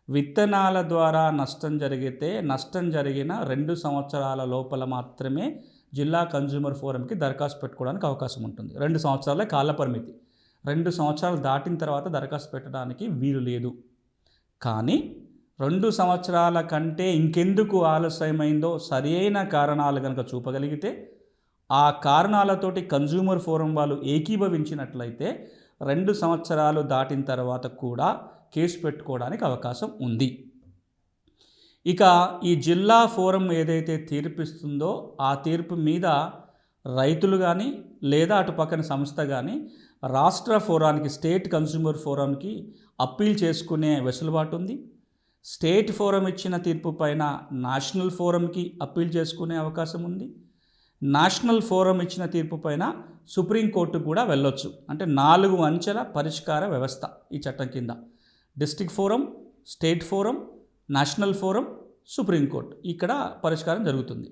విత్తనాల ద్వారా నష్టం జరిగితే నష్టం జరిగిన 2 సంవత్సరాల లోపల మాత్రమే జిల్లా కన్జ్యూమర్ ఫోరంకి దరఖాస్తు పెట్టుకోవడానికి అవకాశం ఉంటుంది. 2 సంవత్సరాలే కాల పరిమితి. 2 సంవత్సరాలు దాటిన తర్వాత దరఖాస్తు పెట్టడానికి వీలు లేదు. కానీ 2 సంవత్సరాల కంటే ఇంకెందుకు ఆలస్యమైందో సరైన కారణాలు కనుక చూపగలిగితే, ఆ కారణాలతోటి కన్జ్యూమర్ ఫోరం వాళ్ళు ఏకీభవించినట్లయితే 2 సంవత్సరాలు దాటిన తర్వాత కూడా కేసు పెట్టుకోవడానికి అవకాశం ఉంది. ఇక ఈ జిల్లా ఫోరం ఏదైతే తీర్పిస్తుందో ఆ తీర్పు మీద రైతులు కానీ లేదా అటు పక్కన సంస్థ కానీ రాష్ట్ర ఫోరానికి, స్టేట్ కన్జ్యూమర్ ఫోరంకి అప్పీల్ చేసుకునే వెసులుబాటు ఉంది. స్టేట్ ఫోరం ఇచ్చిన తీర్పు పైన నేషనల్ ఫోరంకి అప్పీల్ చేసుకునే అవకాశం ఉంది. నేషనల్ ఫోరం ఇచ్చిన తీర్పు పైన సుప్రీంకోర్టు కూడా వెళ్ళొచ్చు. అంటే 4 అంచెల పరిష్కార వ్యవస్థ ఈ చట్టం కింద. District forum, state forum, national forum, supreme court, ఇక్కడ పరిష్కారం జరుగుతుంది.